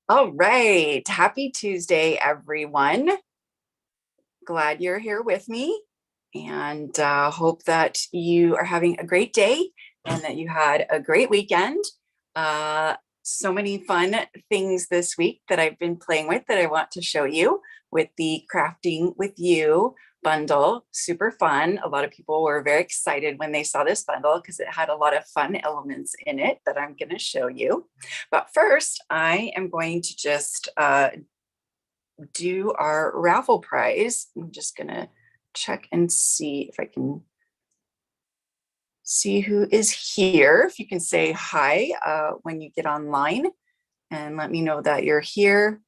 All right. Happy Tuesday, everyone. Glad you're here with me and hope that you are having a great day and that you had a great weekend. Uh, so many fun things this week that I've been playing with that I want to show you with the Crafting with You bundle. Super fun. A lot of people were very excited when they saw this bundle because it had a lot of fun elements in it that I'm going to show you. But first, I am going to just do our raffle prize. I'm just going to check and see if I can see who is here. If you can say hi when you get online and let me know that you're here.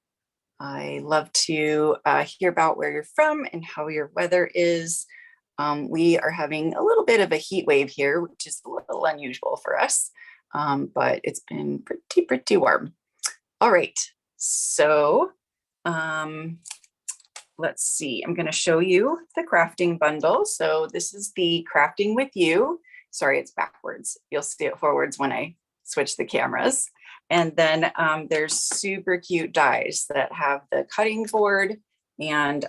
I love to hear about where you're from and how your weather is. We are having a little bit of a heat wave here, which is a little unusual for us, but it's been pretty warm. All right, so let's see. I'm going to show you the crafting bundle. So this is the Crafting with You. Sorry, it's backwards. You'll see it forwards when I switch the cameras. And then there's super cute dies that have the cutting board and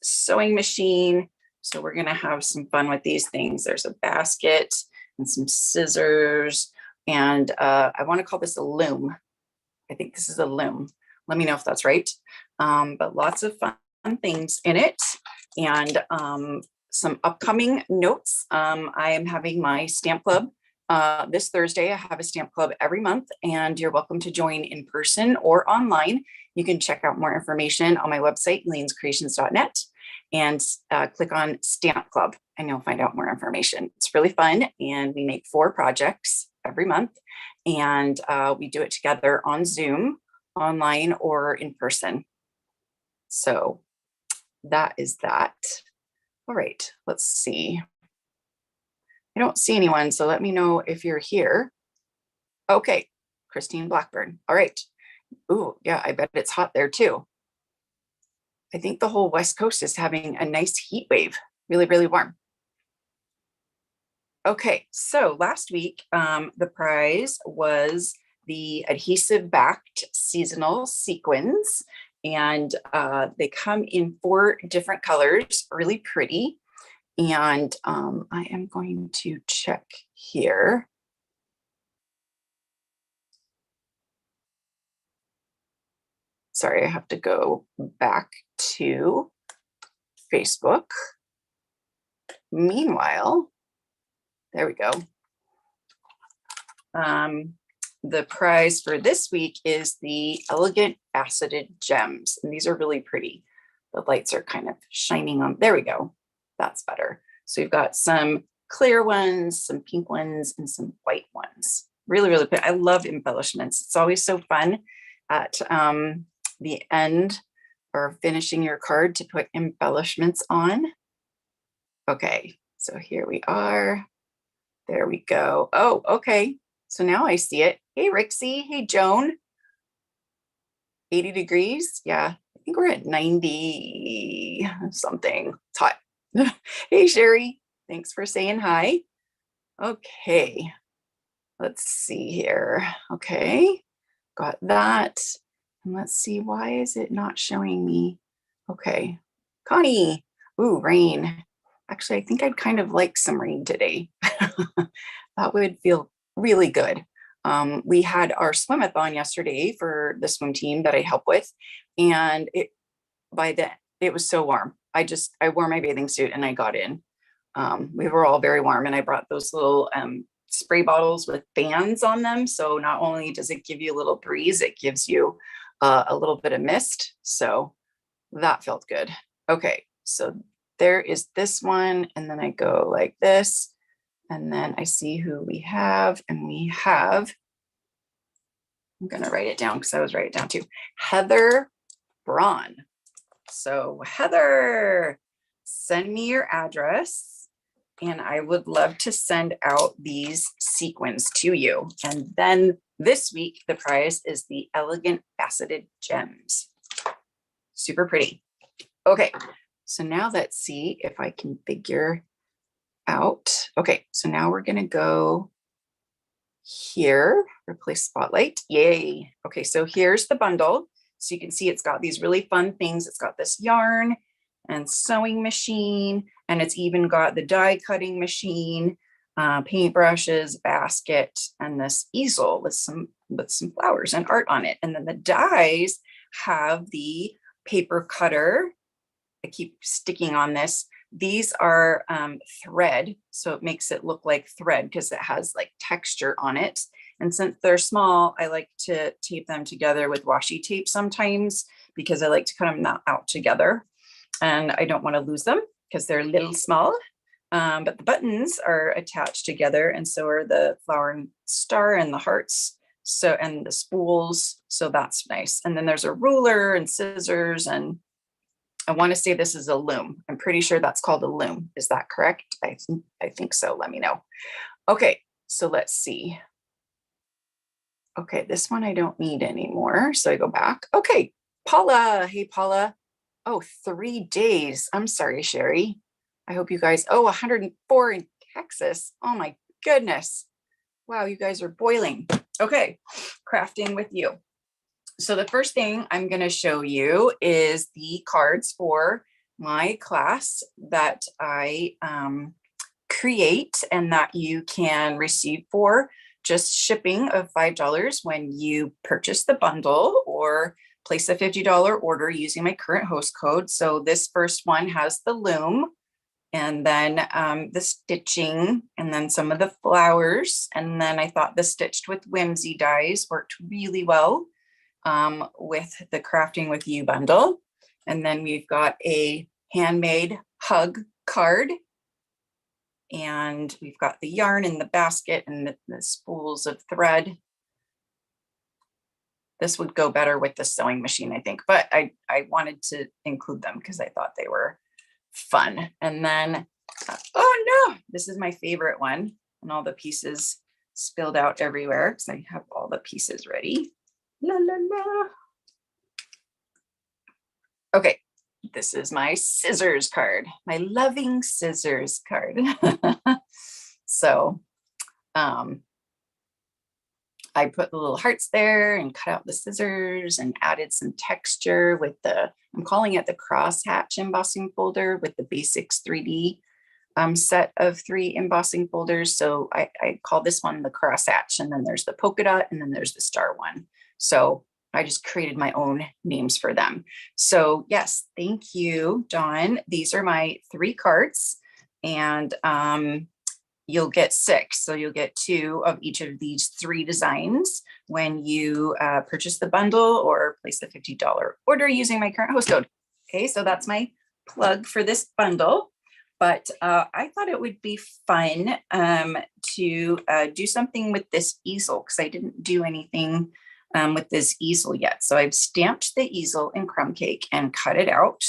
sewing machine. So we're going to have some fun with these things. There's a basket and some scissors. And I want to call this a loom. I think this is a loom. Let me know if that's right. But lots of fun things in it. And some upcoming notes. I am having my stamp club this Thursday. I have a stamp club every month, and you're welcome to join in person or online. You can check out more information on my website, leanscreations.net, and click on Stamp Club, and you'll find out more information. It's really fun, and we make 4 projects every month, and we do it together on Zoom, online, or in person. So that is that. All right, let's see. I don't see anyone, so let me know if you're here. Okay, Christine Blackburn. All right. Ooh, yeah, I bet it's hot there too. I think the whole West Coast is having a nice heat wave, really warm. Okay, so last week, the prize was the adhesive backed seasonal sequins, and they come in 4 different colors, really pretty. And I am going to check here. Sorry, I have to go back to Facebook. Meanwhile, there we go. The prize for this week is the Elegant Faceted Gems, and these are really pretty. The lights are kind of shining on. There we go. That's better. So you've got some clear ones, some pink ones, and some white ones. Really pretty. I love embellishments. It's always so fun at the end or finishing your card to put embellishments on. Okay, so here we are. There we go. Oh, okay. So now I see it. Hey, Rixie. Hey, Joan. 80 degrees. Yeah, I think we're at 90 something. It's hot. Hey, Sherry. Thanks for saying hi. Okay. Let's see here. Okay. Got that. And let's see, why is it not showing me? Okay. Connie. Ooh, rain. Actually, I think I'd kind of like some rain today. That would feel really good. We had our swim-a-thon yesterday for the swim team that I help with, and it was so warm. I wore my bathing suit and I got in. We were all very warm, and I brought those little spray bottles with fans on them. So not only does it give you a little breeze, it gives you a little bit of mist. So that felt good. Okay, so there is this one, and then I go like this, and then I see who we have, and we have, I'm gonna write it down because I was writing it down too, Heather Braun. So Heather, send me your address, and I would love to send out these sequins to you. And then this week, the prize is the Elegant Faceted Gems. Super pretty. Okay, so now let's see if I can figure out. Okay, so now we're gonna go here. Replace spotlight. Yay. Okay, so here's the bundle. So you can see it's got these really fun things. It's got this yarn and sewing machine, and it's even got the die cutting machine, paintbrushes, basket, and this easel with some flowers and art on it. And then the dies have the paper cutter. I keep sticking on this. These are thread, so it makes it look like thread because it has like texture on it. And since they're small, I like to tape them together with washi tape sometimes because I like to cut them out together. And I don't want to lose them because they're a little small. But the buttons are attached together, and so are the flower and star and the hearts. So, and the spools. So that's nice. And then there's a ruler and scissors, and I want to say this is a loom. I'm pretty sure that's called a loom. Is that correct? I think so. Let me know. Okay, so let's see. Okay, this one I don't need anymore. So I go back. Okay, Paula. Hey, Paula. Oh, 3 days. I'm sorry, Sherry. I hope you guys, 104 in Texas. Oh my goodness. Wow, you guys are boiling. Okay, crafting with you. So the first thing I'm going to show you is the cards for my class that I create and that you can receive for just shipping of $5 when you purchase the bundle or place a $50 order using my current host code. So this first one has the loom, and then the stitching, and then some of the flowers. And then I thought the Stitched with Whimsy dies worked really well with the Crafting with You bundle. And then we've got a handmade hug card. And we've got the yarn in the basket and the spools of thread. This would go better with the sewing machine, I think, but I wanted to include them because I thought they were fun. And then, oh no, this is my favorite one. And all the pieces spilled out everywhere because I have all the pieces ready. La, la, la. Okay, this is my scissors card, my loving scissors card. So I put the little hearts there and cut out the scissors and added some texture with I'm calling it the crosshatch embossing folder with the basics 3D set of 3 embossing folders. So I call this one the crosshatch, and then there's the polka dot, and then there's the star one. So I just created my own names for them. So yes, thank you, Dawn. These are my 3 cards, and you'll get 6. So you'll get 2 of each of these 3 designs when you purchase the bundle or place the $50 order using my current host code. Okay, so that's my plug for this bundle. But I thought it would be fun to do something with this easel because I didn't do anything with this easel yet. So I've stamped the easel in crumb cake and cut it out.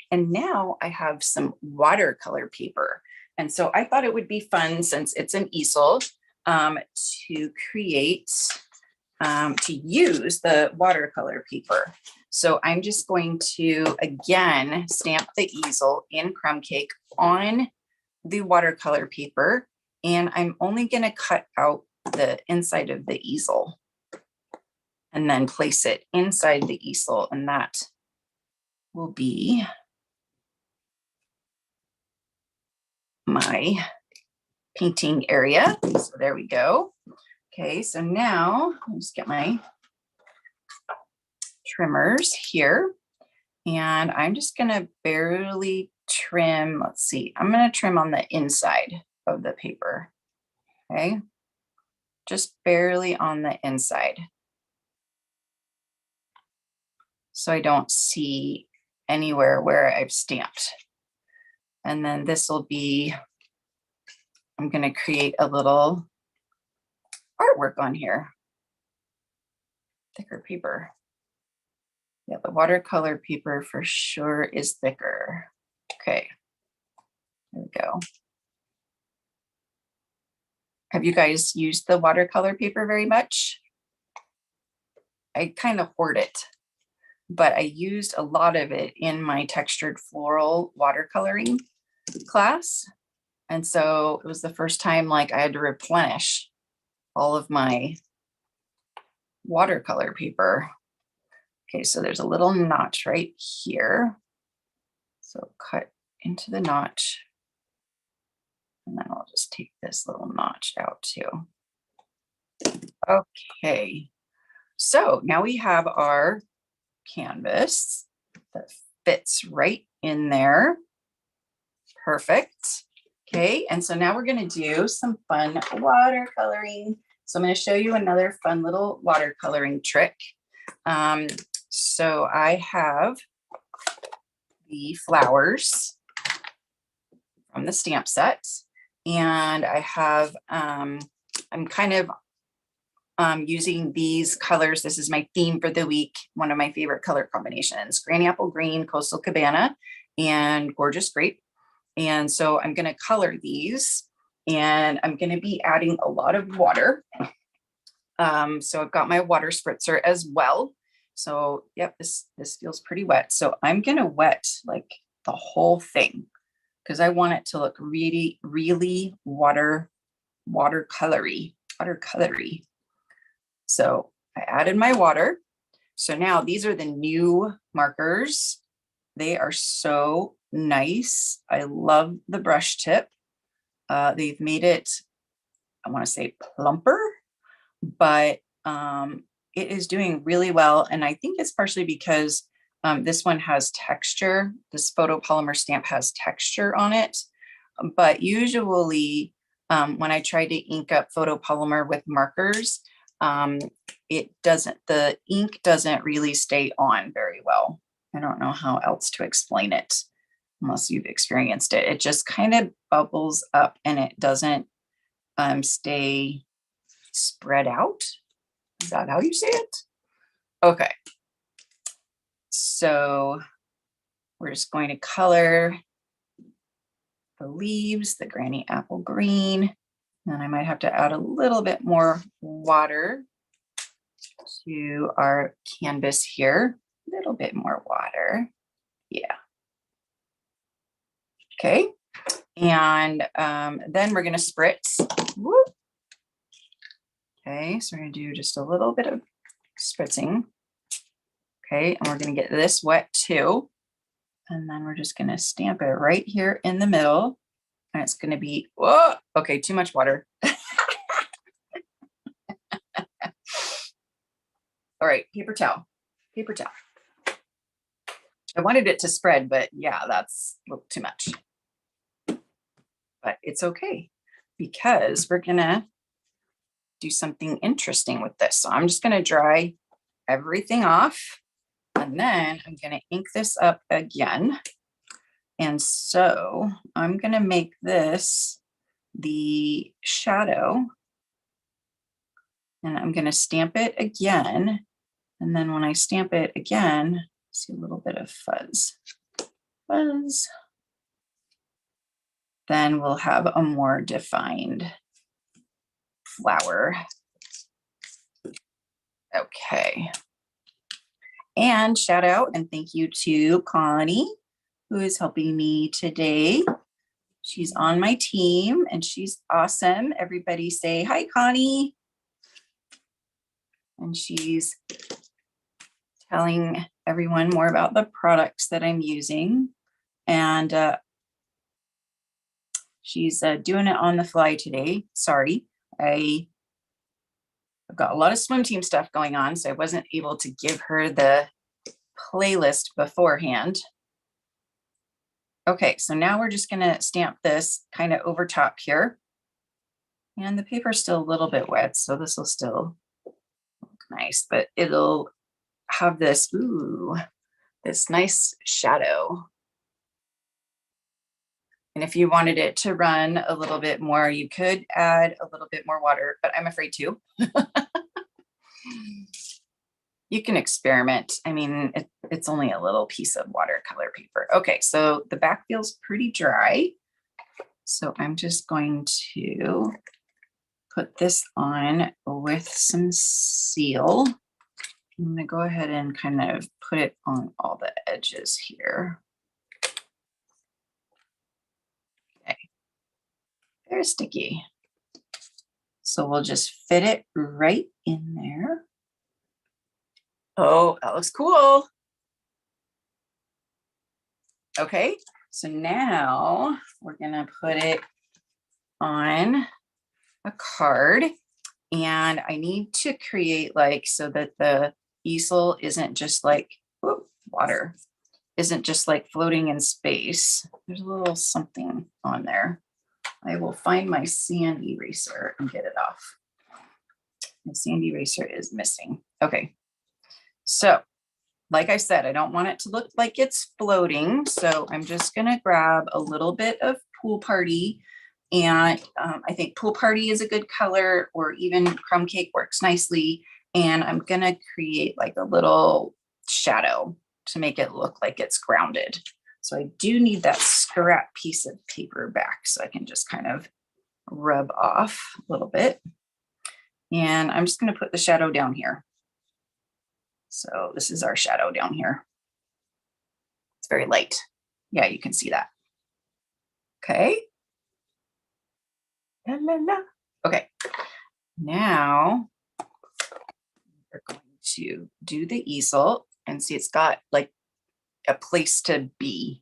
And now I have some watercolor paper. And so I thought it would be fun, since it's an easel, to create, to use the watercolor paper. So I'm just going to, again, stamp the easel in crumb cake on the watercolor paper. And I'm only going to cut out the inside of the easel and then place it inside the easel. And that will be my painting area. So there we go. Okay, so now I'll just get my trimmers here, and I'm just gonna barely trim. Let's see, I'm gonna trim on the inside of the paper. Okay, just barely on the inside, so I don't see anywhere where I've stamped. And then this will be, I'm going to create a little artwork on here. Thicker paper. Yeah, the watercolor paper for sure is thicker. Okay, there we go. Have you guys used the watercolor paper very much? I kind of hoard it, but I used a lot of it in my textured floral watercoloring class. And so it was the first time like I had to replenish all of my watercolor paper. Okay, so there's a little notch right here. So cut into the notch. And then I'll just take this little notch out too. Okay, so now we have our canvas that fits right in there. Perfect. Okay, and so now we're going to do some fun watercoloring. So I'm going to show you another fun little watercoloring trick. So I have the flowers from the stamp set, and I have, I'm kind of using these colors. This is my theme for the week. One of my favorite color combinations, Granny Apple Green, Coastal Cabana, and Gorgeous Grape. And so I'm going to color these, and I'm going to be adding a lot of water. So I've got my water spritzer as well. So yep, this feels pretty wet. So I'm going to wet like the whole thing because I want it to look really, really watercolory. So I added my water. So now these are the new markers. They are so nice. I love the brush tip. They've made it, I want to say plumper, but it is doing really well. And I think it's partially because this one has texture. This photopolymer stamp has texture on it. But usually when I try to ink up photopolymer with markers, the ink doesn't really stay on very well. I don't know how else to explain it unless you've experienced it. It just kind of bubbles up and it doesn't stay spread out. Is that how you say it? Okay. So we're just going to color the leaves, the Granny Apple Green. And I might have to add a little bit more water to our canvas here. A little bit more water. Yeah. Okay. And then we're going to spritz. Whoop. Okay. So we're going to do just a little bit of spritzing. Okay. And we're going to get this wet too. And then we're just going to stamp it right here in the middle. And it's going to be, whoa, okay, too much water. All right, paper towel. I wanted it to spread, but yeah, that's a little too much. But it's okay because we're going to do something interesting with this. So I'm just going to dry everything off, and then I'm going to ink this up again. And so I'm going to make this the shadow, and I'm going to stamp it again. And then when I stamp it again, see a little bit of fuzz. Then we'll have a more defined flower. Okay. And shout out and thank you to Connie, who is helping me today. She's on my team and she's awesome. Everybody say hi, Connie. And she's telling everyone more about the products that I'm using. And she's doing it on the fly today. Sorry, I've got a lot of swim team stuff going on, so I wasn't able to give her the playlist beforehand. Okay, so now we're just gonna stamp this kind of over top here. And the paper's still a little bit wet, so this will still look nice, but it'll have this, ooh, this nice shadow. And if you wanted it to run a little bit more, you could add a little bit more water, but I'm afraid to. You can experiment. I mean, it's only a little piece of watercolor paper. Okay, so the back feels pretty dry. So I'm just going to put this on with some seal. I'm going to go ahead and kind of put it on all the edges here. Okay, very sticky. So we'll just fit it right in there. Oh, that looks cool. Okay, so now we're gonna put it on a card, and I need to create like so that the easel isn't just like water, isn't just like floating in space. There's a little something on there. I will find my sand eraser and get it off. My sand eraser is missing. Okay, so like I said, I don't want it to look like it's floating. So I'm just gonna grab a little bit of Pool Party. And I think Pool Party is a good color, or even Crumb Cake works nicely. And I'm gonna create like a little shadow to make it look like it's grounded. So I do need that scrap piece of paper back so I can just kind of rub off a little bit. And I'm just gonna put the shadow down here. So this is our shadow down here. It's very light. Yeah, you can see that. Okay. La, la, la. Okay. Now we're going to do the easel and see it's got like a place to be.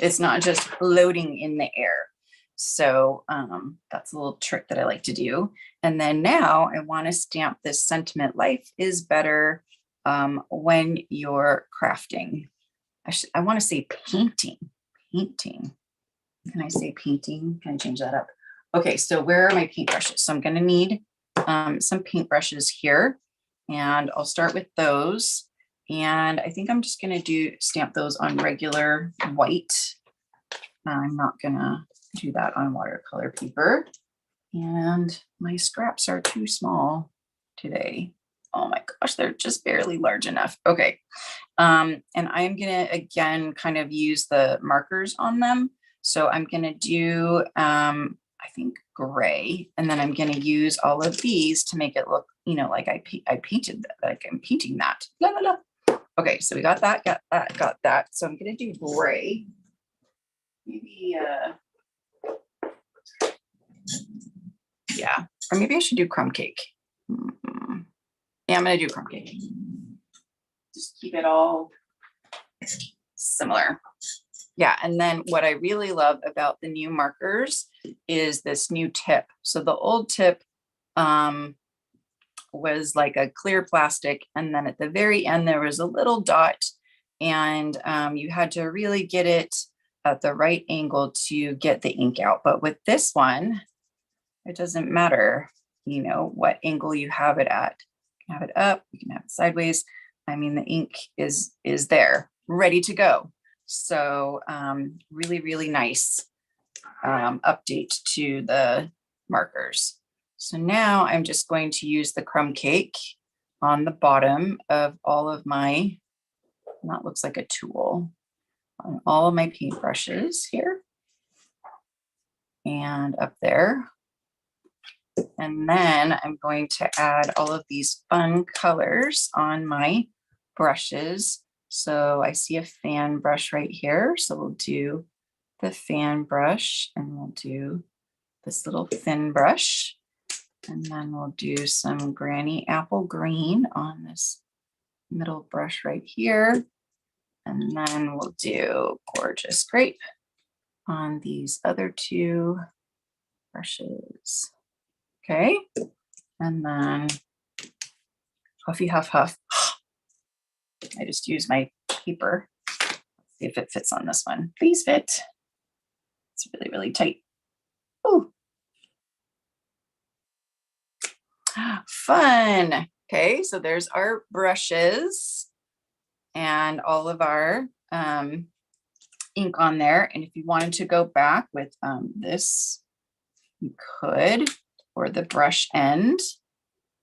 It's not just floating in the air. So that's a little trick that I like to do. And then now I want to stamp this sentiment, life is better when you're crafting. I want to say painting. Can I say painting? Can I change that up? Okay, so where are my paintbrushes? So I'm going to need some paintbrushes here, and I'll start with those. And I think I'm just going to stamp those on regular white. I'm not going to do that on watercolor paper. And my scraps are too small today. Oh my gosh, they're just barely large enough. Okay. And I'm gonna again kind of use the markers on them. So I'm gonna do I think gray, and then I'm gonna use all of these to make it look, you know, like I painted that, like I'm painting that. La, la, la. Okay, so we got that, got that. So I'm gonna do gray. Maybe yeah, or maybe I should do crumb cake. Yeah, I'm gonna do crumb cake. Just keep it all similar. Yeah, and then what I really love about the new markers is this new tip. So the old tip was like a clear plastic, and then at the very end there was a little dot, and you had to really get it at the right angle to get the ink out. But with this one, it doesn't matter, you know, what angle you have it at. You can have it up, you can have it sideways. I mean, the ink is there, ready to go. So really, really nice update to the markers. So now I'm just going to use the crumb cake on the bottom of all of my, that looks like a tool, on all of my paintbrushes here and up there. And then I'm going to add all of these fun colors on my brushes. So I see a fan brush right here. So we'll do the fan brush, and we'll do this little thin brush. And then we'll do some Granny Apple Green on this middle brush right here. And then we'll do Gorgeous Grape on these other two brushes. Okay, and then Huffy Huff Huff. I just use my paper. Let's see if it fits on this one. Please fit. It's really, really tight. Ooh. Fun. Okay, so there's our brushes and all of our ink on there. And if you wanted to go back with this, you could, or the brush end,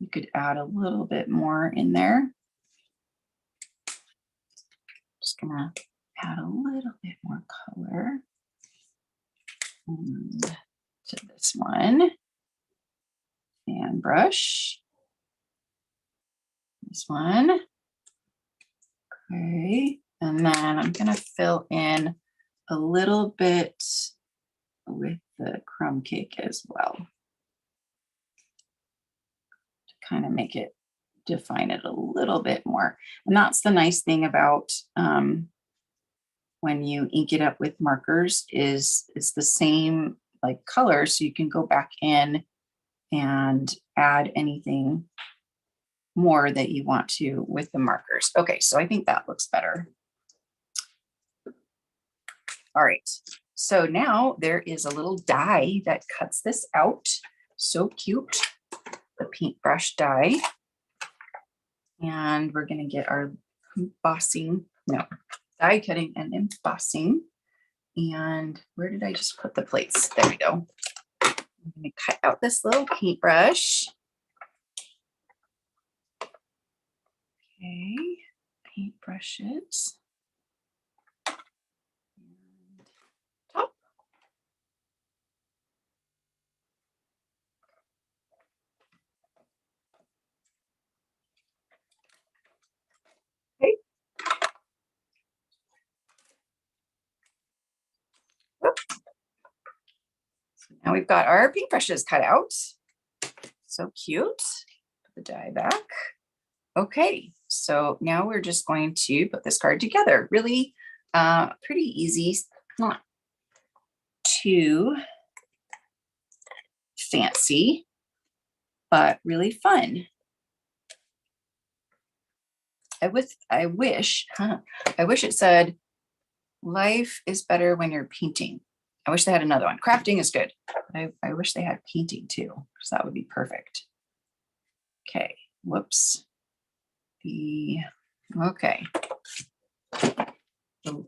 you could add a little bit more in there. Just gonna add a little bit more color to this one. And brush. This one. Okay, and then I'm gonna fill in a little bit with the crumb cake as well. kind of make it, define it a little bit more. And that's the nice thing about when you ink it up with markers is it's the same like color. So you can go back in and add anything more that you want to with the markers. Okay, so I think that looks better. All right, so now there is a little die that cuts this out. So cute, the paintbrush die. And we're gonna get our embossing, no, die cutting and embossing. And where did I just put the plates? There we go. I'm gonna cut out this little paintbrush. Okay, paintbrushes. And top. Okay. Whoop. So now we've got our paintbrushes cut out. So cute. Put the die back. Okay, so now we're just going to put this card together. Really pretty easy, not too fancy, but really fun. I wish it said, life is better when you're painting. I wish they had another one. Crafting is good, but I wish they had painting too, because that would be perfect. Okay, whoops. Okay. The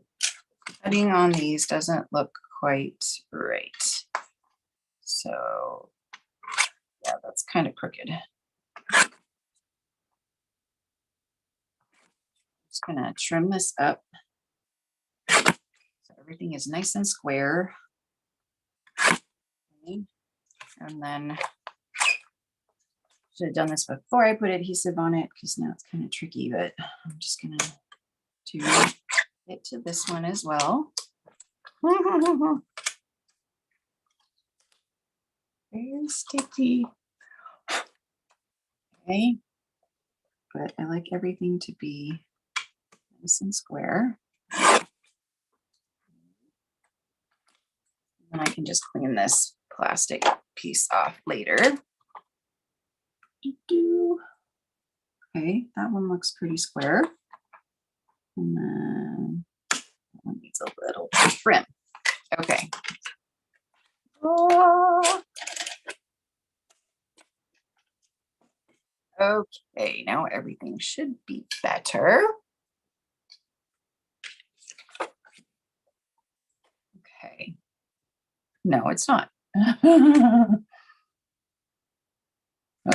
cutting on these doesn't look quite right. So yeah, that's kind of crooked. Just gonna trim this up so everything is nice and square. Okay. And then should have done this before I put adhesive on it because now it's kind of tricky, but I'm just gonna do it to this one as well. Very sticky. Okay, but I like everything to be nice and square. And I can just clean this plastic piece off later. Okay, that one looks pretty square. And then that one needs a little trim. Okay. Oh. Okay, now everything should be better. Okay. No, it's not.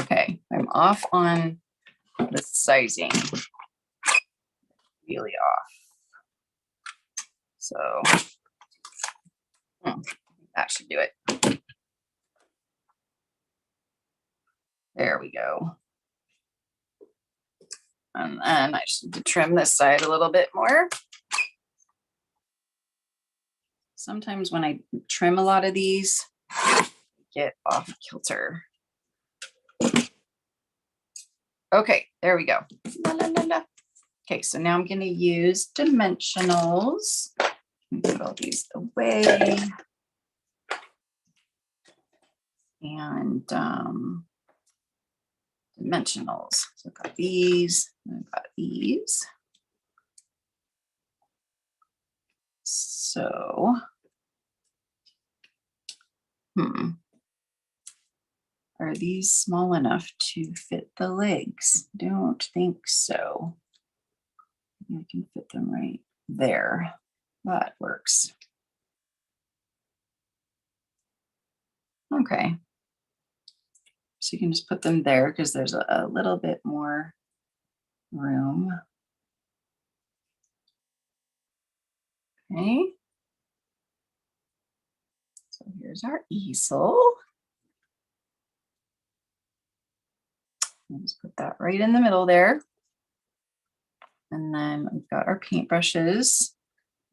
Okay, I'm off on the sizing. Really off. So that should do it. There we go. And then I just need to trim this side a little bit more. Sometimes when I trim a lot of these, I get off kilter. Okay, there we go. La, la, la, la. Okay, so now I'm going to use dimensionals. Put all these away. And dimensionals. So I've got these, and I've got these. So, are these small enough to fit the legs? Don't think so. I can fit them right there. That works. Okay. So you can just put them there because there's a little bit more room. Okay. So here's our easel. I'll just put that right in the middle there. And then we've got our paintbrushes.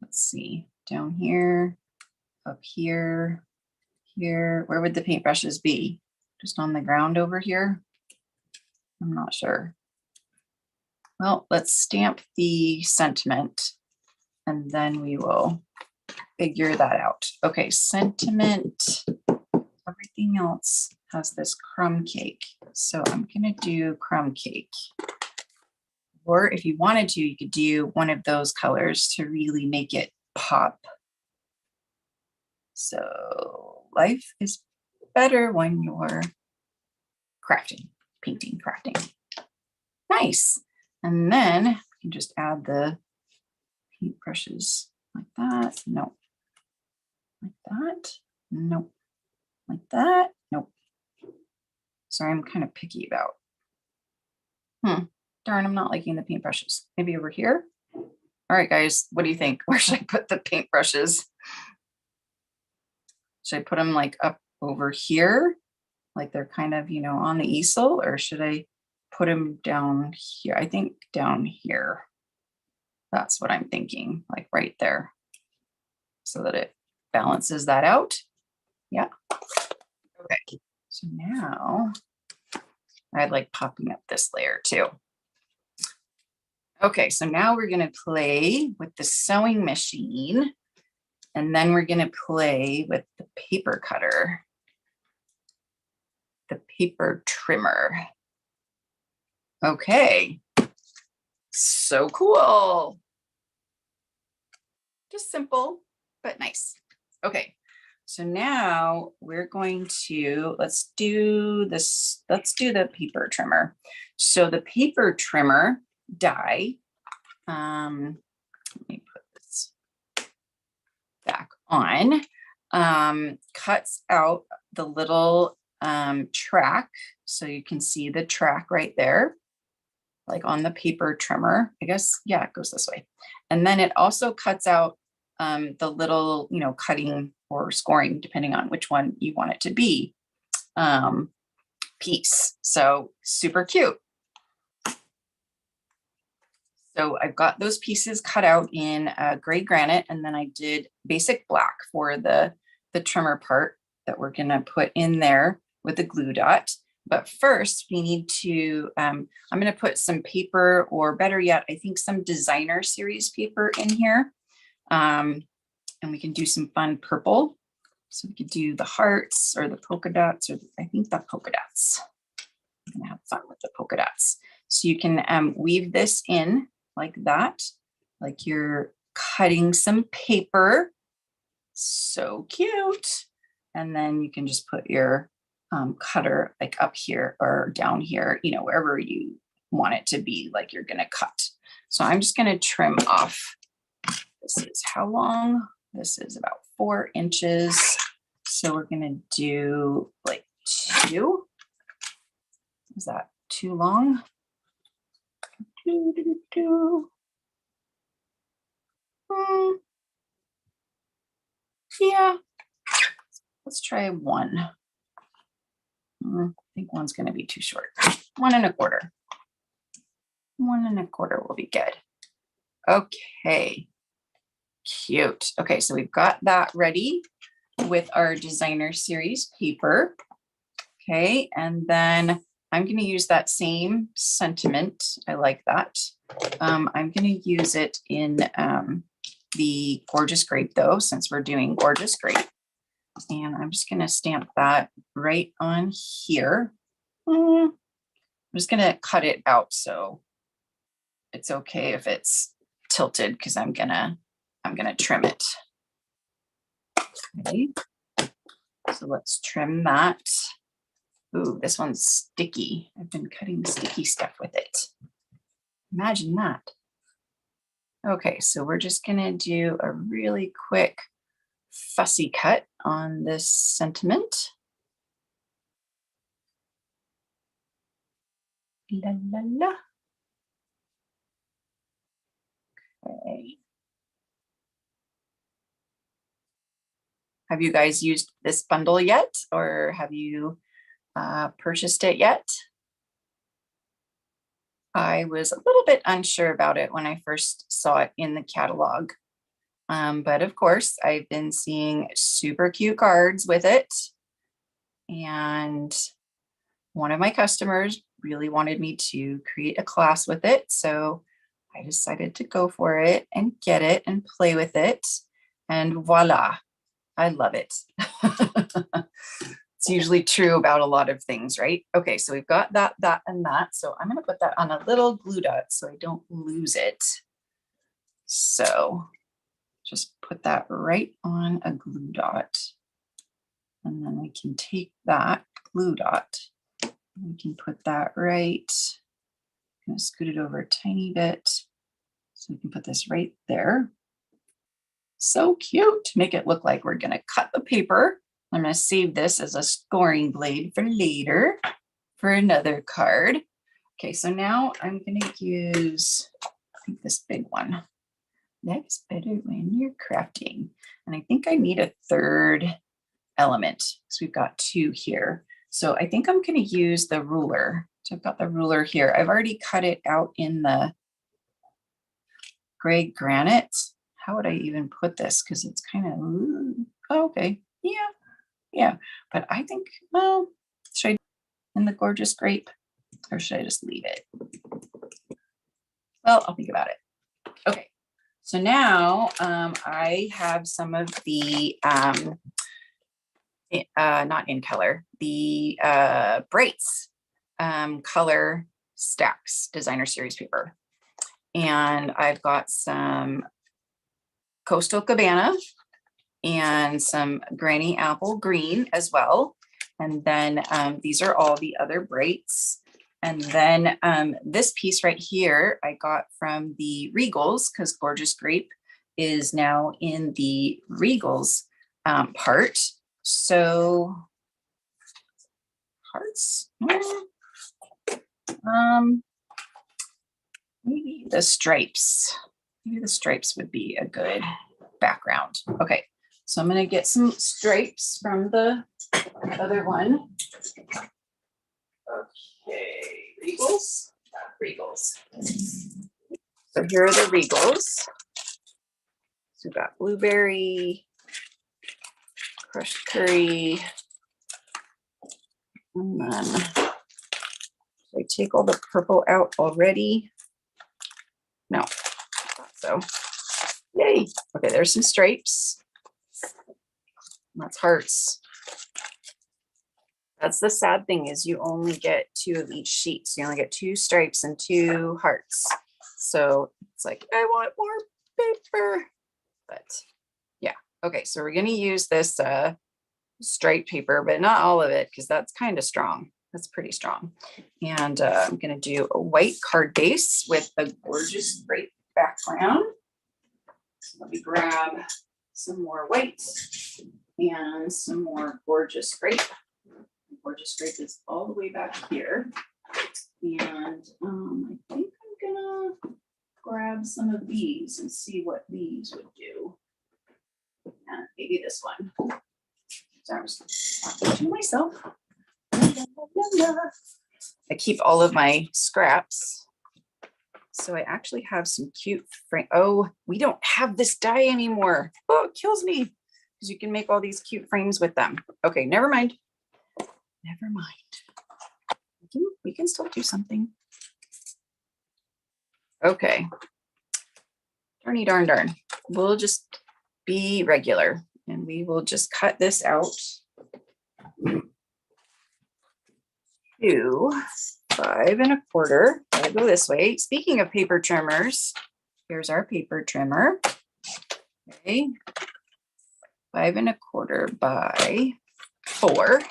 Let's see, down here, up here, here. Where would the paintbrushes be? Just on the ground over here? I'm not sure. Well, let's stamp the sentiment and then we will figure that out. Okay, sentiment, everything else has this crumb cake. So I'm gonna do crumb cake. Or if you wanted to, you could do one of those colors to really make it pop. So life is better when you're crafting, painting, crafting. Nice. And then you can just add the paintbrushes like that. No. Like that. Nope. Like that. Nope. Sorry, I'm kind of picky about. Darn, I'm not liking the paintbrushes. Maybe over here. All right, guys, what do you think? Where should I put the paintbrushes? Should I put them like up over here? Like they're kind of, you know, on the easel, or should I put them down here? I think down here. That's what I'm thinking, like right there, so that it balances that out. Yeah. Okay. So now I like popping up this layer too. Okay, so now we're going to play with the sewing machine, and then we're going to play with the paper cutter, the paper trimmer. Okay, so cool. Just simple, but nice. Okay, so now we're going to, let's do this, let's do the paper trimmer. So the paper trimmer die, let me put this back on, cuts out the little track. So you can see the track right there, like on the paper trimmer, I guess. Yeah, it goes this way. And then it also cuts out the little, you know, cutting or scoring, depending on which one you want it to be, piece. So super cute. So I've got those pieces cut out in gray granite, and then I did basic black for the trimmer part that we're gonna put in there with the glue dot. But first we need to, I'm gonna put some paper, or better yet, I think some designer series paper in here. And we can do some fun purple. So we could do the hearts or the polka dots, or I think the polka dots. I'm gonna have fun with the polka dots. So you can weave this in like that, like you're cutting some paper. So cute. And then you can just put your cutter like up here or down here, you know, wherever you want it to be, like you're gonna cut. So I'm just gonna trim off. This is how long? This is about 4 inches. So we're gonna do like 2. Is that too long? Yeah, let's try 1. I think 1's gonna be too short. 1 1/4. 1 1/4 will be good. Okay, cute. Okay, so we've got that ready with our designer series paper. Okay, and then I'm going to use that same sentiment. I like that. I'm going to use it in the Gorgeous Grape though, since we're doing Gorgeous Grape. And I'm just going to stamp that right on here. I'm just going to cut it out so it's okay if it's tilted, because I'm gonna trim it. Okay, so let's trim that. Ooh, this one's sticky. I've been cutting sticky stuff with it. Imagine that. Okay, so we're just gonna do a really quick fussy cut on this sentiment. La la la. Okay. Have you guys used this bundle yet, or have you purchased it yet? I was a little bit unsure about it when I first saw it in the catalog. But of course, I've been seeing super cute cards with it. And one of my customers really wanted me to create a class with it. So I decided to go for it and get it and play with it. And voila, I love it. It's usually true about a lot of things, right? Okay, so we've got that, that, and that. So I'm gonna put that on a little glue dot so I don't lose it. So just put that right on a glue dot. And then we can take that glue dot. We can put that right. I'm gonna scoot it over a tiny bit. So we can put this right there. So cute to make it look like we're gonna cut the paper. I'm gonna save this as a scoring blade for later for another card. Okay, so now I'm gonna use, I think this big one. That's better when you're crafting. And I think I need a third element because we've got two here. So I think I'm going to use the ruler. So I've got the ruler here. I've already cut it out in the gray granite. How would I even put this? Because it's kind of, oh, okay. Yeah. But I think, well, should I in the gorgeous grape or should I just leave it? Well, I'll think about it. Okay. So now I have some of the, not in color, the Brights color stacks designer series paper. And I've got some Coastal Cabana and some Granny Apple Green as well. And then these are all the other Brights. And then this piece right here, I got from the Regals because Gorgeous Grape is now in the Regals part. So hearts, maybe the stripes. Maybe the stripes would be a good background. Okay, so I'm gonna get some stripes from the other one. Okay, Regals, Regals. So here are the Regals. So we've got blueberry, crushed curry, and then I take all the purple out already. No, so yay. Okay, there's some stripes. That's hearts. That's the sad thing is you only get 2 of each sheet. So you only get 2 stripes and 2 hearts. So it's like, I want more paper. But yeah, okay, so we're gonna use this striped paper, but not all of it because that's kind of strong. That's pretty strong. And I'm gonna do a white card base with a gorgeous grape background. So let me grab some more white and some more gorgeous grape. Gorgeous grape is all the way back here. And I think I'm gonna grab some of these and see what these would do. And maybe this one. So I was talking to myself. I keep all of my scraps. So I actually have some cute frame. Oh, we don't have this die anymore. Oh, it kills me because you can make all these cute frames with them. Okay, never mind. Never mind. We can still do something. Okay. Darny darn darn. We'll just be regular and we will just cut this out to 5 1/4. I'll go this way. Speaking of paper trimmers, here's our paper trimmer. Okay. 5 1/4 by 4.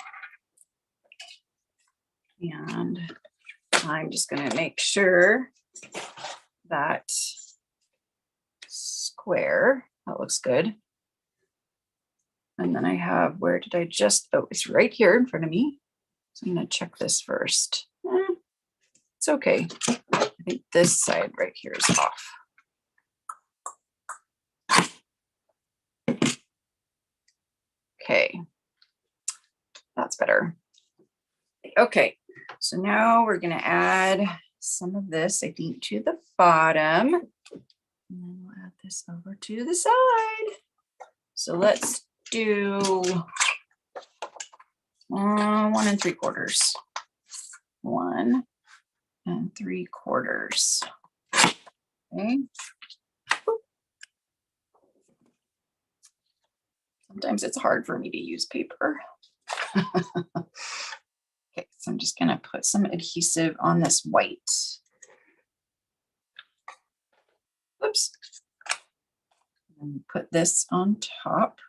And I'm just going to make sure that square, that looks good. And then I have, where did I just, oh, it's right here in front of me. So I'm going to check this first. It's okay. I think this side right here is off. Okay, that's better. Okay, so now we're going to add some of this, I think, to the bottom. And then we'll add this over to the side. So let's do 1 3/4. 1 3/4. Okay. Sometimes it's hard for me to use paper. Okay, so I'm just going to put some adhesive on this white. Oops. And put this on top.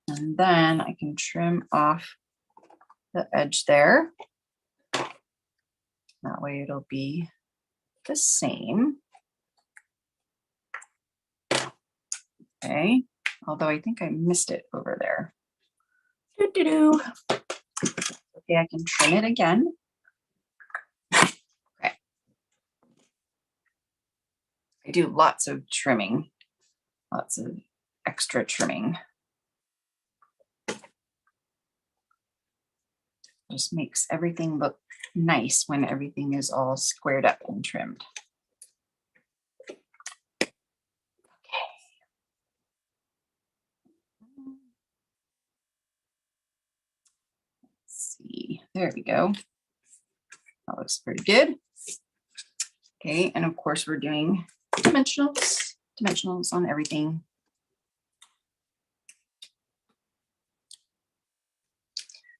And then I can trim off the edge there. That way it'll be the same. Okay, although I think I missed it over there. Doo-doo-doo. Okay, I can trim it again. Okay. I do lots of trimming, lots of extra trimming. Just makes everything look nice when everything is all squared up and trimmed. Okay. Let's see, there we go. That looks pretty good. Okay, and of course we're doing dimensionals on everything.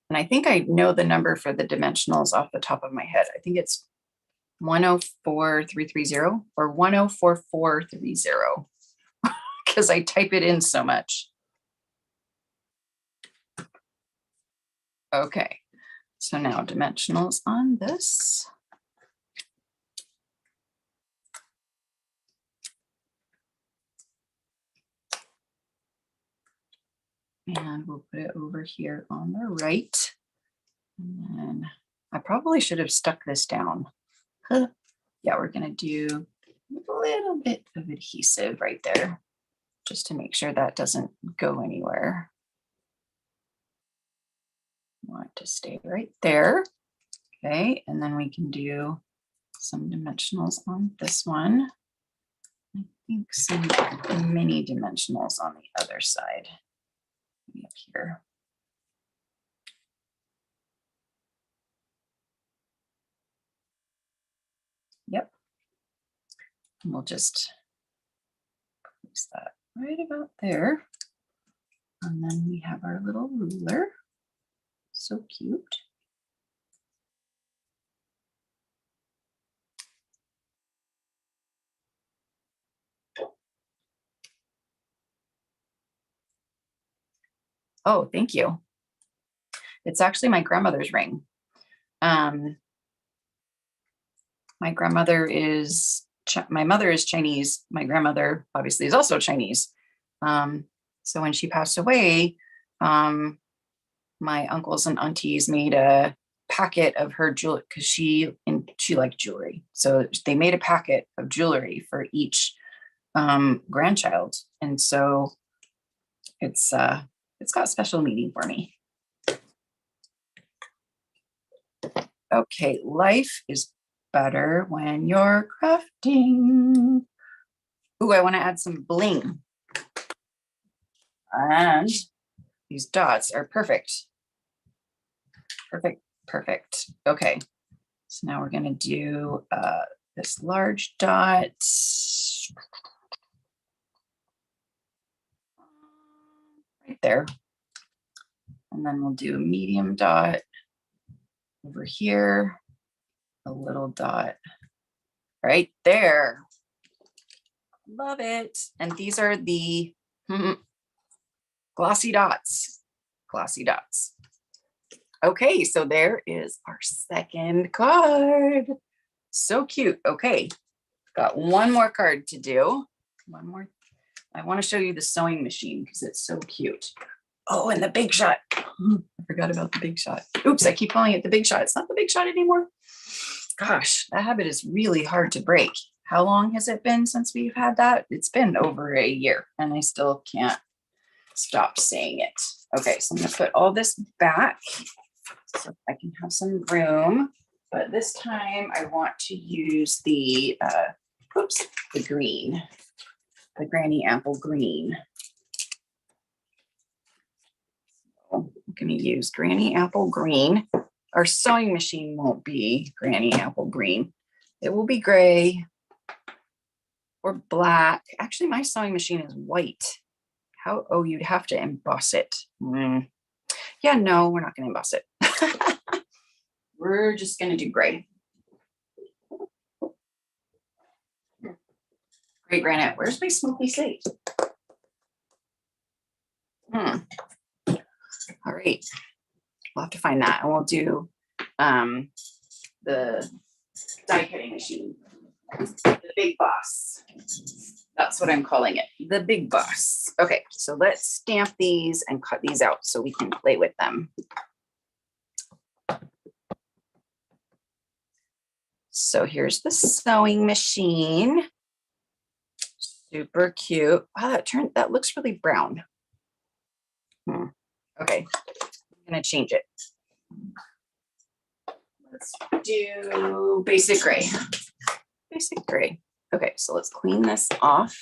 And I think I know the number for the dimensionals off the top of my head. I think it's 104330 or 104430 because I type it in so much. Okay, so now dimensionals on this. And we'll put it over here on the right. And then I probably should have stuck this down. Yeah, we're going to do a little bit of adhesive right there, just to make sure that doesn't go anywhere. Want it to stay right there. Okay, and then we can do some dimensionals on this one. I think some mini dimensionals on the other side. Up here. Yep. And we'll just place that right about there. And then we have our little ruler. So cute. Oh, thank you. It's actually my grandmother's ring. My grandmother is, my mother is Chinese. My grandmother obviously is also Chinese. So when she passed away, my uncles and aunties made a packet of her jewelry because she liked jewelry. So they made a packet of jewelry for each grandchild. And so it's got special meaning for me. Okay, life is better when you're crafting. Ooh, I want to add some bling. And these dots are perfect. Perfect, perfect. Okay, so now we're going to do this large dot. Right there. And then we'll do a medium dot over here, a little dot right there. Love it. And these are the glossy dots. Glossy dots. Okay, so there is our second card. So cute. Okay, got one more card to do. One more. I want to show you the sewing machine because it's so cute. Oh, and the Big Shot. I forgot about the Big Shot. Oops, I keep calling it the Big Shot. It's not the Big Shot anymore. Gosh, that habit is really hard to break. How long has it been since we've had that? It's been over a year and I still can't stop saying it. Okay, so I'm going to put all this back so I can have some room. But this time I want to use the green, the Granny Apple green. So I'm going to use Granny Apple green. Our sewing machine won't be Granny Apple Green. It will be gray or black. Actually, my sewing machine is white. How? Oh, you'd have to emboss it. Yeah, no, we're not going to emboss it. We're just going to do gray. Great granite. Where's my smoky slate? All right. We'll have to find that, and we'll do the die cutting machine, the big boss. That's what I'm calling it, the big boss. Okay, so let's stamp these and cut these out so we can play with them. So here's the sewing machine. Super cute. Wow, that looks really brown. Okay, I'm gonna change it. Let's do basic gray. Basic gray. Okay, so let's clean this off.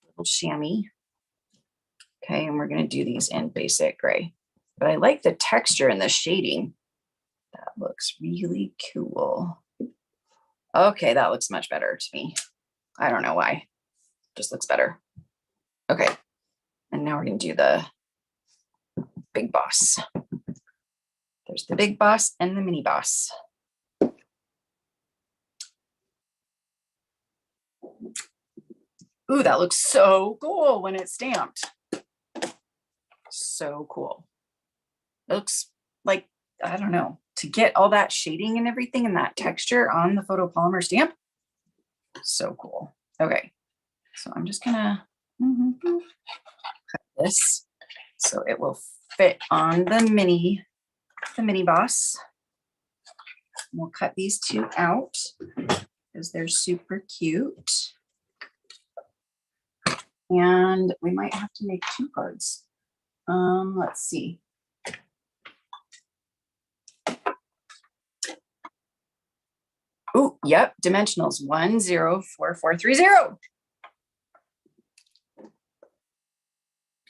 Little chamois. Okay, and we're gonna do these in basic gray. But I like the texture and the shading. That looks really cool. Okay, that looks much better to me. I don't know why. Just looks better. Okay, and now we're gonna do the big boss. There's the big boss and the mini boss. Ooh, that looks so cool when it's stamped. So cool. It looks like, I don't know, to get all that shading and everything and that texture on the photopolymer stamp. So cool. Okay, so I'm just gonna cut this so it will fit on the mini boss. We'll cut these two out because they're super cute. And we might have to make two cards. Let's see. Oh, yep, dimensionals 104430.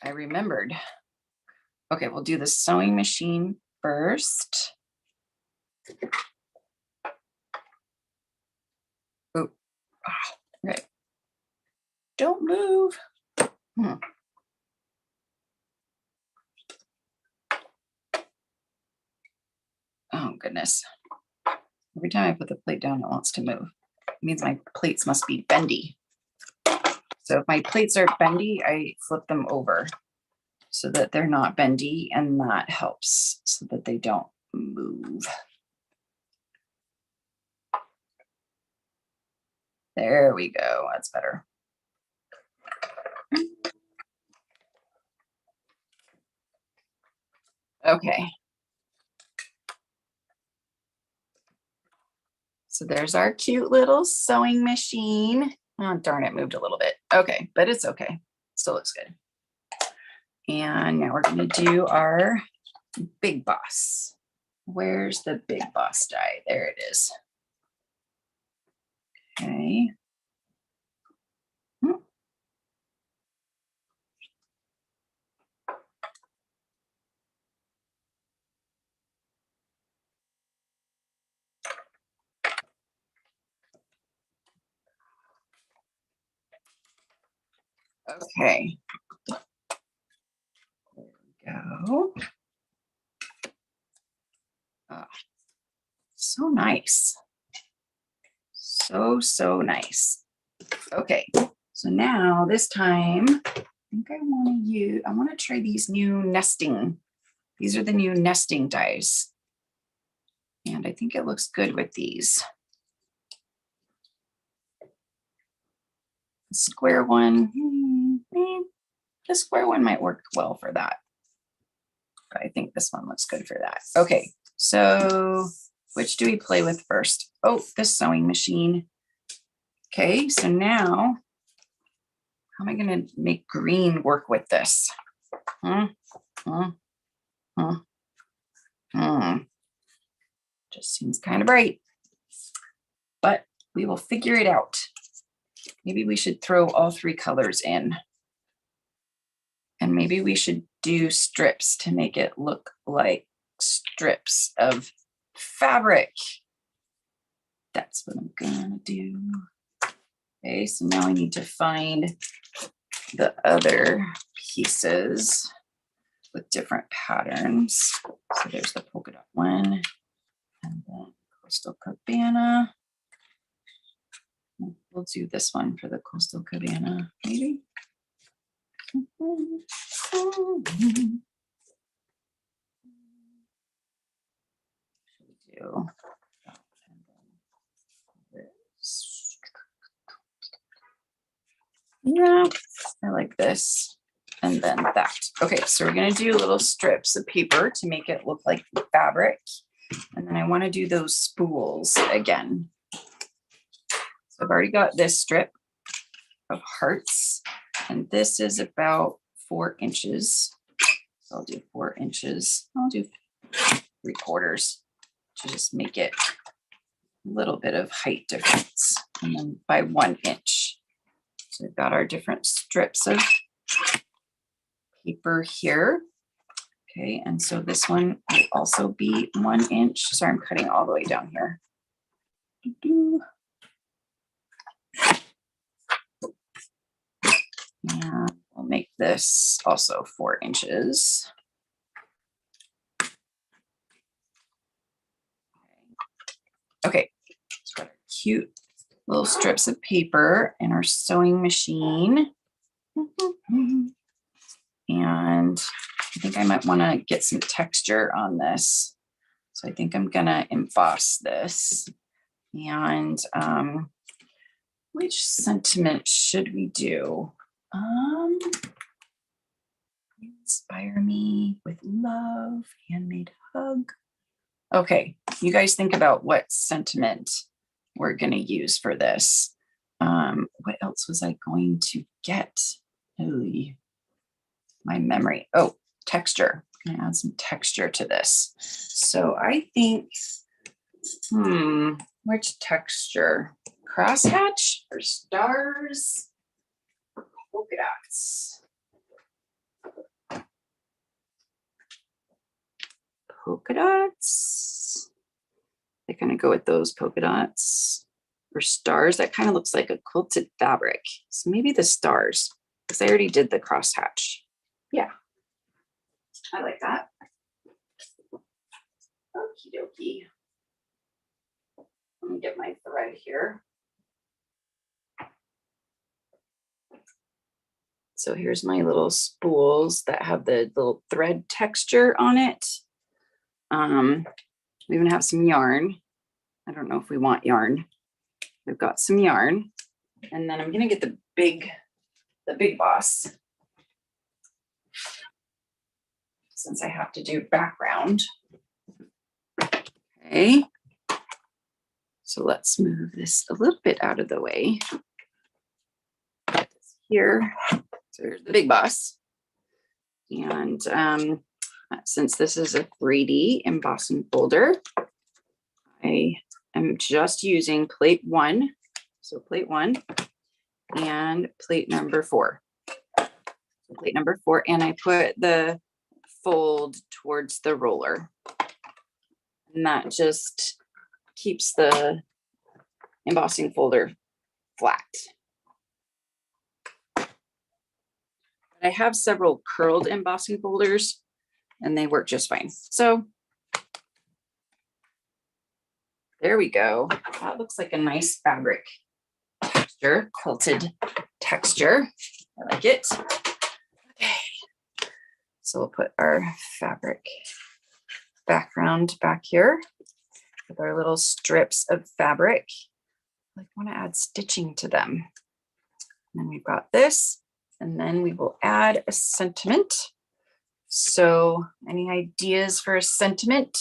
I remembered. Okay, we'll do the sewing machine first. Oh, okay. Don't move. Oh, goodness. Every time I put the plate down, it wants to move. It means my plates must be bendy. So if my plates are bendy, I flip them over so that they're not bendy, and that helps so that they don't move. There we go. That's better. Okay. So there's our cute little sewing machine. Oh, darn, it moved a little bit. Okay, but it's okay. Still looks good. And now we're going to do our big boss. Where's the big boss die? There it is. Okay. Okay. There we go. Oh, so nice. So nice. Okay. So now this time, I think I want to try these new nesting. These are the new nesting dies. And I think it looks good with these. The square one, the square one might work well for that. But I think this one looks good for that. Okay, so which do we play with first? Oh, the sewing machine. Okay, so now, how am I gonna make green work with this? Just seems kind of bright, but we will figure it out. Maybe we should throw all three colors in. And maybe we should do strips to make it look like strips of fabric. That's what I'm gonna do. Okay, so now I need to find the other pieces with different patterns. So there's the polka dot one, and then Coastal Cabana. We'll do this one for the Coastal Cabana, maybe. Do this. Yeah, I like this. And then that. Okay, so we're gonna do little strips of paper to make it look like fabric. And then I want to do those spools again. So I've already got this strip of hearts, and this is about 4 inches. So I'll do 4 inches. I'll do 3/4 to just make it a little bit of height difference, and then by 1 inch. So we've got our different strips of paper here. Okay, and so this one will also be 1 inch. Sorry, I'm cutting all the way down here. And we'll make this also 4 inches. Okay, so got our cute little strips of paper in our sewing machine. And I think I might want to get some texture on this. So I think I'm gonna emboss this. And which sentiment should we do? Inspire me with love, handmade hug. Okay, you guys think about what sentiment we're gonna use for this. What else was I going to get? Ooh, my memory. Oh, texture. I'm gonna add some texture to this. So I think, which texture? Crosshatch or stars? Or polka dots? Polka dots. They're gonna go with those polka dots. Or stars. That kind of looks like a quilted fabric. So maybe the stars, because I already did the crosshatch. Yeah, I like that. Okie dokie. Let me get my thread here. So here's my little spools that have the little thread texture on it. We even have some yarn. I don't know if we want yarn. We've got some yarn. And then I'm gonna get the big boss, since I have to do background. Okay. So let's move this a little bit out of the way. Here. So here's the big boss. And since this is a 3D embossing folder, I am just using plate 1. So plate 1 and plate number 4. So plate number 4, and I put the fold towards the roller. And that just keeps the embossing folder flat. I have several curled embossing folders and they work just fine. So there we go. That looks like a nice fabric texture, quilted texture. I like it. Okay. So we'll put our fabric background back here with our little strips of fabric. I want to add stitching to them. And then we've got this. And then we will add a sentiment. So any ideas for a sentiment?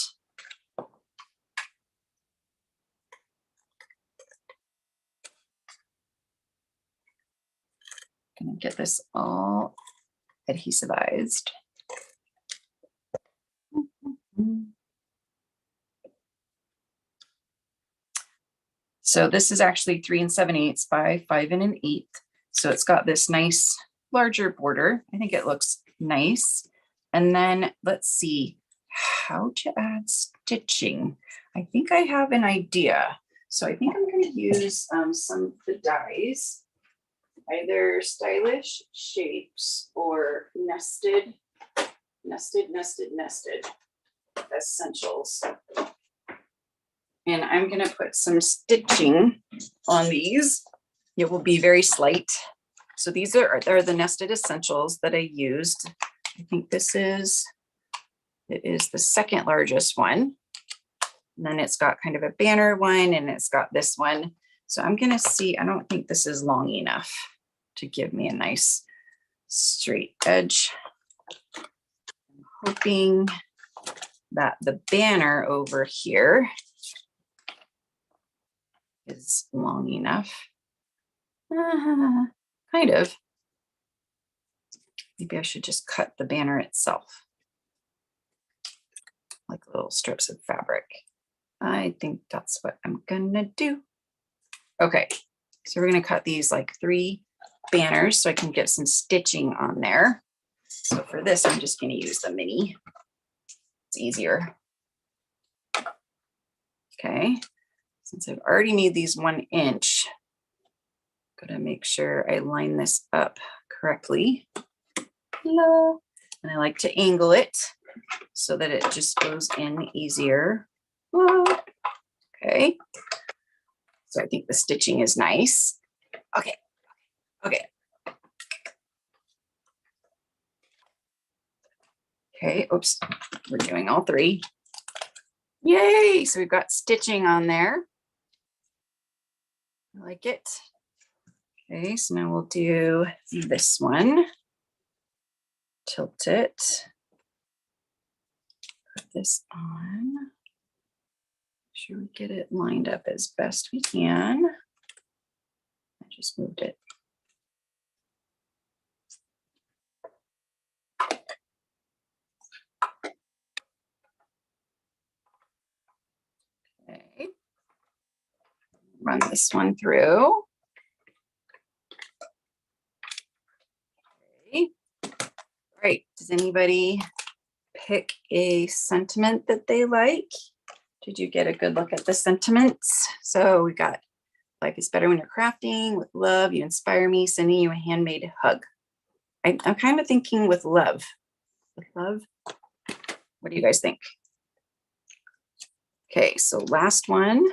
Gonna get this all adhesivized. So this is actually 3 7/8 by 5 1/8. So it's got this nice larger border. I think it looks nice. And then let's see how to add stitching. I think I have an idea. So I think I'm going to use some of the dies, either Stylish Shapes or nested essentials. And I'm going to put some stitching on these. It will be very slight. So these are the nested essentials that I used. I think it is the second largest one. And then it's got kind of a banner one, and it's got this one. So I'm going to see, I don't think this is long enough to give me a nice straight edge. I'm hoping that the banner over here is long enough. Kind of. Maybe I should just cut the banner itself, like little strips of fabric. I think that's what I'm gonna do. Okay, so we're gonna cut these like 3 banners so I can get some stitching on there. So for this, I'm just gonna use the mini. It's easier. Okay, since I've already made these 1 inch, I'm gonna make sure I line this up correctly. Hello. And I like to angle it so that it just goes in easier. Okay. So I think the stitching is nice. Okay. Okay. Okay. Oops. We're doing all 3. Yay. So we've got stitching on there. I like it. Okay. So now we'll do this one. Tilt it. Put this on. Make sure we get it lined up as best we can. I just moved it. Okay. Run this one through. Okay. All right. Does anybody pick a sentiment that they like? Did you get a good look at the sentiments? So we got life is better when you're crafting, with love, you inspire me, sending you a handmade hug. I'm kind of thinking with love. With love. What do you guys think? Okay, so last one.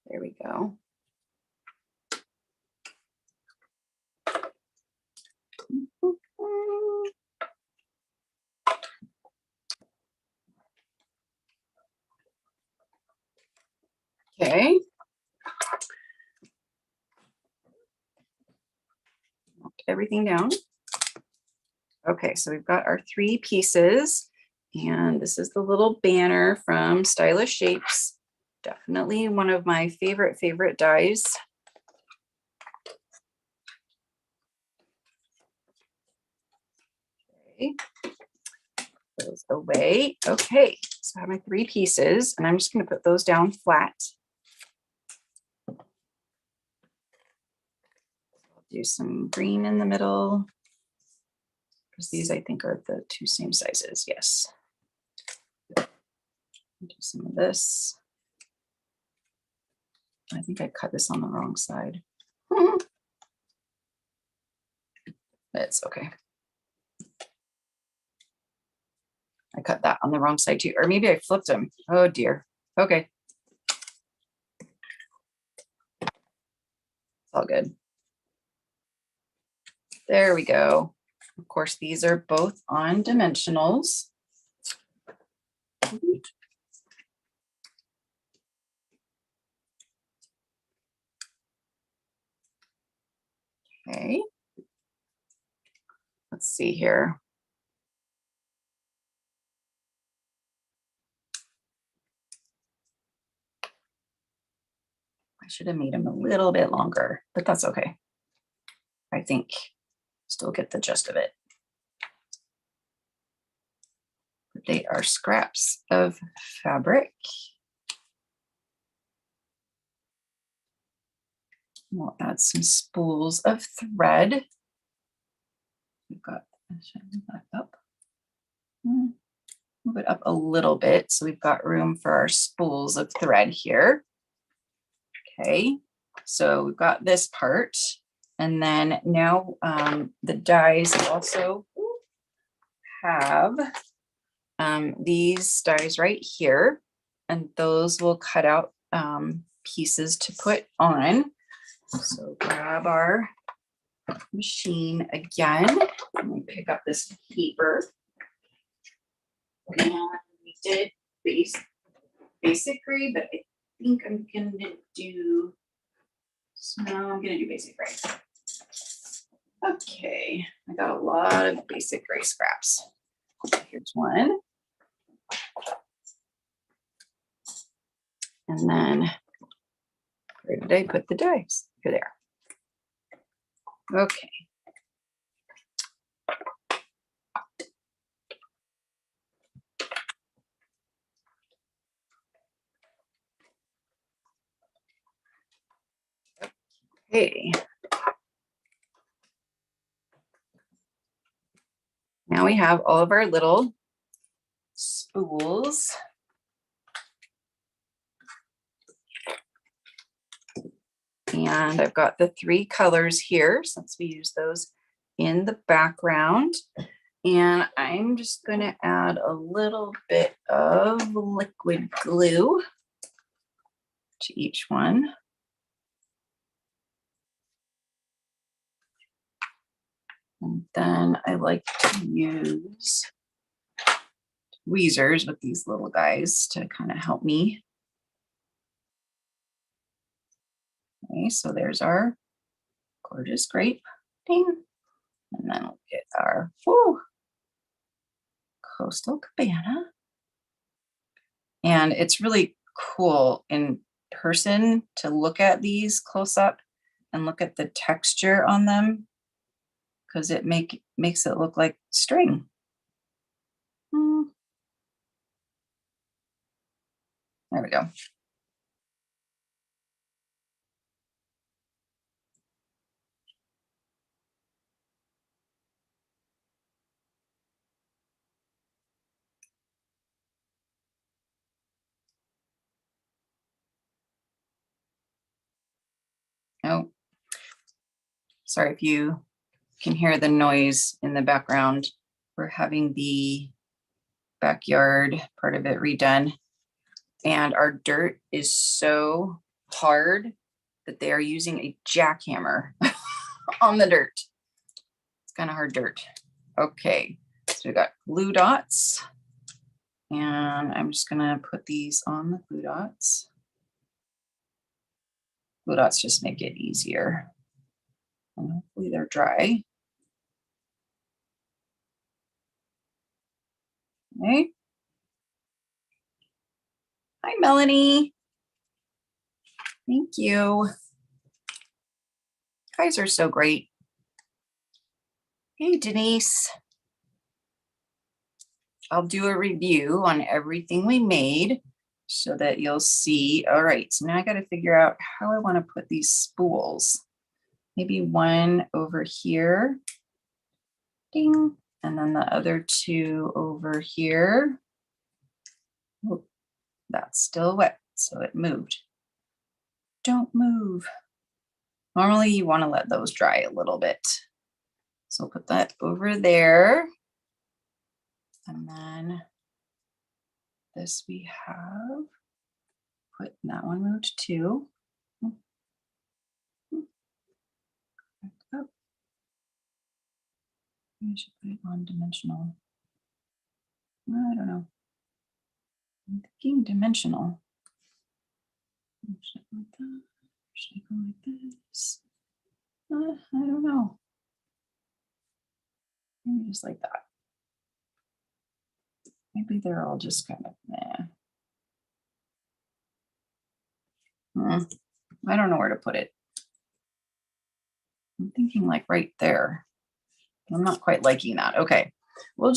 There we go. Okay. Everything down. Okay, so we've got our 3 pieces, and this is the little banner from Stylish Shapes. Definitely one of my favorite dies. Okay, those away. Okay, so I have my 3 pieces, and I'm just going to put those down flat. I'll do some green in the middle, because these I think are the 2 same sizes. Yes. Do some of this. I think I cut this on the wrong side. It's okay. I cut that on the wrong side too, or maybe I flipped them. Oh dear. Okay. It's all good. There we go. Of course, these are both on dimensionals. Okay. Let's see here. I should have made them a little bit longer, but that's okay. I think still get the gist of it. But they are scraps of fabric. We'll add some spools of thread. We've got, should I move that up? Move it up a little bit so we've got room for our spools of thread here. Okay, so we've got this part. And then now the dies also have these dies right here, and those will cut out pieces to put on. So grab our machine again. Let me pick up this paper. And we did basic gray, but I think I'm gonna do, so I'm gonna do basic gray. Okay, I got a lot of basic gray scraps. Here's one. And then where did I put the dies? Here they are. Okay. Okay. Now we have all of our little spools. And I've got the 3 colors here since we use those in the background. And I'm just going to add a little bit of liquid glue to each one. And then I like to use tweezers with these little guys to kind of help me. Okay, so there's our gorgeous grape. Ding. And then we'll get our Coastal Cabana. And it's really cool in person to look at these close up and look at the texture on them, because it makes it look like string. There we go. Oh, sorry if you can hear the noise in the background. We're having the backyard part of it redone, and our dirt is so hard that they are using a jackhammer on the dirt. It's kind of hard dirt. Okay, so we got glue dots, and I'm just gonna put these on the glue dots. Glue dots just make it easier. And hopefully they're dry. Okay. Hi, Melanie. Thank you. You guys are so great. Hey, Denise. I'll do a review on everything we made so that you'll see. All right, so now I got to figure out how I want to put these spools. Maybe one over here. Ding. And then the other 2 over here. Oh, that's still wet, so it moved. Don't move. Normally you want to let those dry a little bit. So we'll put that over there. And then this we have, put that one moved too. Back up. I should put it on dimensional. I don't know. I'm thinking dimensional. Should I go like that? Should I go like this? I don't know. Maybe just like that. Maybe they're all just kind of I don't know where to put it. I'm thinking like right there. I'm not quite liking that. Okay, we'll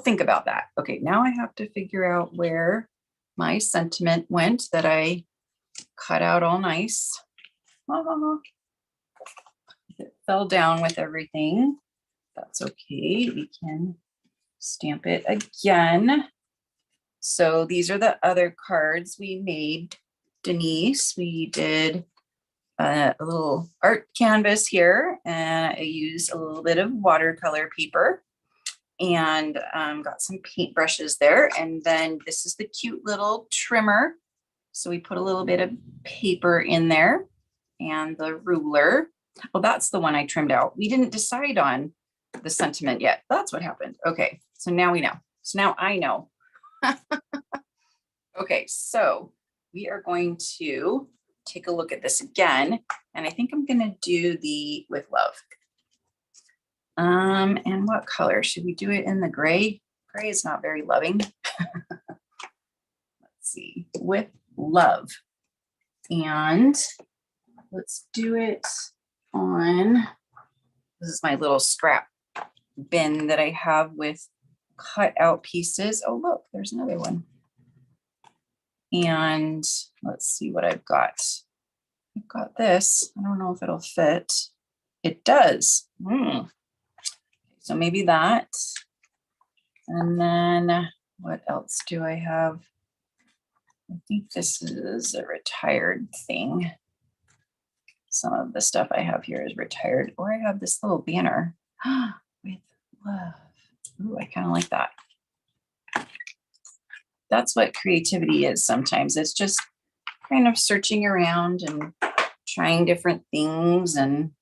think about that. Okay, now I have to figure out where my sentiment went that I cut out all nice. fell down with everything. That's okay. We can stamp it again. So these are the other cards we made, Denise. We did a little art canvas here, and I used a little bit of watercolor paper and got some paint brushes there. And then this is the cute little trimmer. So we put a little bit of paper in there and the ruler. Well, that's the one I trimmed out. We didn't decide on the sentiment yet. That's what happened. Okay, so now we know. So now I know. Okay, so we are going to take a look at this again. And I think I'm gonna do the with love. And what color? Should we do it in the gray? Gray is not very loving. Let's see, with love. And let's do it on, this is my little scrap bin that I have with cut out pieces. Oh, look, there's another one. And let's see what I've got. I've got this. I don't know if it'll fit. It does. So maybe that. And then what else do I have? I think this is a retired thing. Some of the stuff I have here is retired, or I have this little banner with love. Ooh, I kind of like that. That's what creativity is sometimes. It's just kind of searching around and trying different things and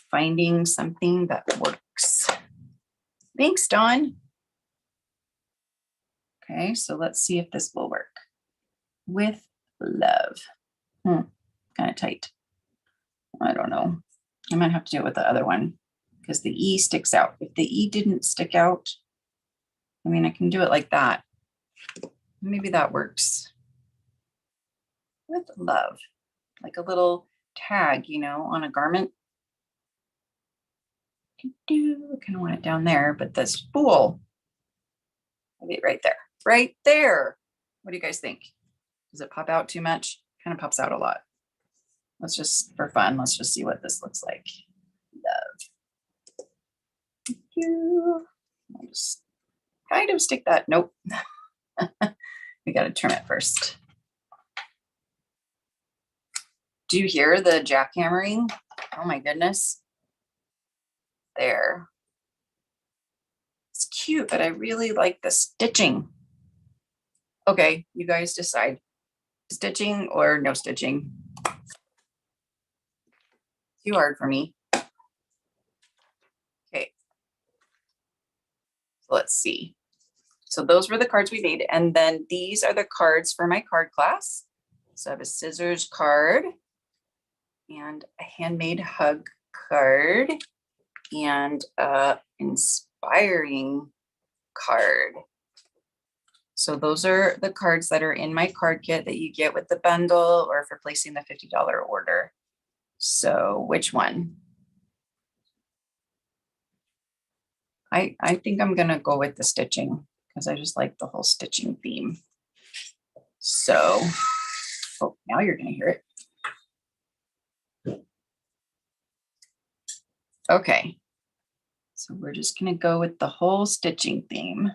finding something that works. Thanks, Dawn. Okay, so let's see if this will work. With love. Kind of tight. I don't know. I might have to do it with the other one because the E sticks out. If the E didn't stick out, I mean, I can do it like that. Maybe that works. With love, like a little tag, you know, on a garment. I kind of want it down there, but the spool, maybe right there, right there. What do you guys think? Does it pop out too much? Kind of pops out a lot. Let's just, for fun, let's just see what this looks like. Love. Thank you. I'll just kind of stick that. Nope. We got to trim it first. Do you hear the jackhammering? Oh my goodness. There. It's cute, but I really like the stitching. Okay, you guys decide. Stitching or no stitching? Too hard for me. Okay. So let's see. So those were the cards we made. And then these are the cards for my card class. So I have a scissors card and a handmade hug card and a inspiring card. So those are the cards that are in my card kit that you get with the bundle or for placing the $50 order. So which one? I think I'm gonna go with the stitching because I just like the whole stitching theme. So, oh, now you're gonna hear it. Okay, so we're just gonna go with the whole stitching theme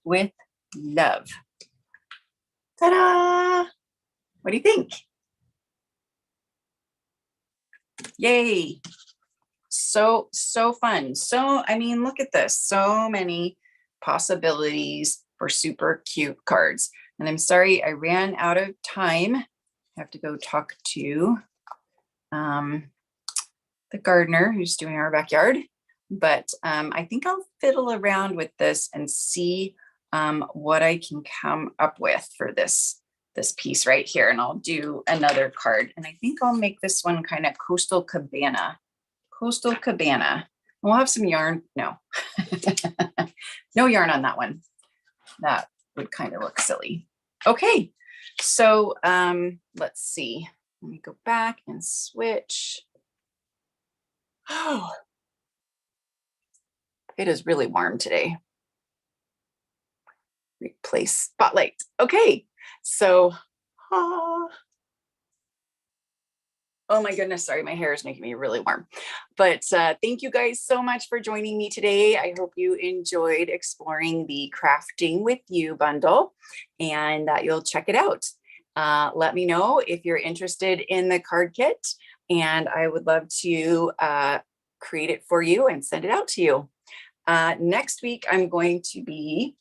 with love. Ta-da! What do you think? Yay! So fun. So, I mean, look at this. So many possibilities for super cute cards. And I'm sorry, I ran out of time. I have to go talk to the gardener who's doing our backyard. But I think I'll fiddle around with this and see what I can come up with for this piece right here. And I'll do another card. And I think I'll make this one kind of coastal cabana. Coastal cabana. We'll have some yarn. No, no yarn on that one. That would kind of look silly. Okay, so let's see. Let me go back and switch. Oh, it is really warm today. Replace spotlight. Okay, so Oh my goodness, sorry, my hair is making me really warm. But thank you guys so much for joining me today. I hope you enjoyed exploring the Crafting with You bundle and that you'll check it out. Let me know if you're interested in the card kit, and I would love to create it for you and send it out to you. Next week, I'm going to be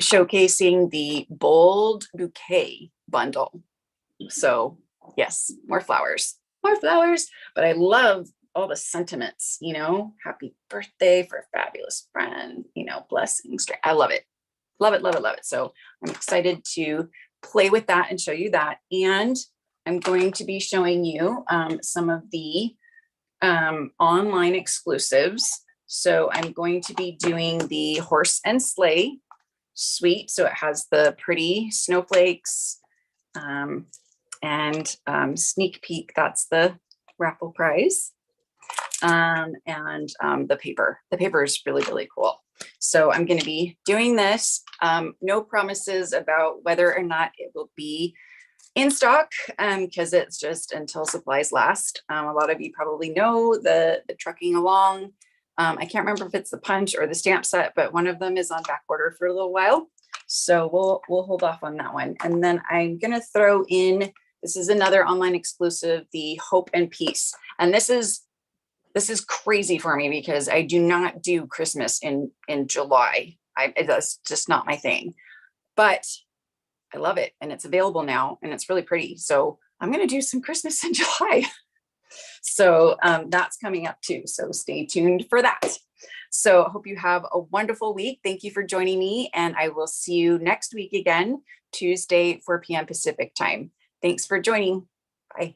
showcasing the Bold Bouquet bundle. So yes, more flowers, but I love all the sentiments, you know, happy birthday for a fabulous friend, you know, blessings. I love it. Love it, love it, love it. So I'm excited to play with that and show you that. And I'm going to be showing you some of the online exclusives. So I'm going to be doing the Horse and Sleigh suite. So it has the pretty snowflakes, and sneak peek, that's the raffle prize, and the paper. The paper is really, really cool. So I'm going to be doing this. No promises about whether or not it will be in stock, because it's just until supplies last. A lot of you probably know the trucking along. I can't remember if it's the punch or the stamp set, but one of them is on back order for a little while. So we'll hold off on that one. And then I'm going to throw in, this is another online exclusive, the Hope and Peace. And this is crazy for me because I do not do Christmas in July. That's just not my thing, but I love it. And it's available now and it's really pretty. So I'm going to do some Christmas in July. So that's coming up too. So stay tuned for that. So I hope you have a wonderful week. Thank you for joining me. And I will see you next week again, Tuesday, 4 p.m. Pacific time. Thanks for joining. Bye.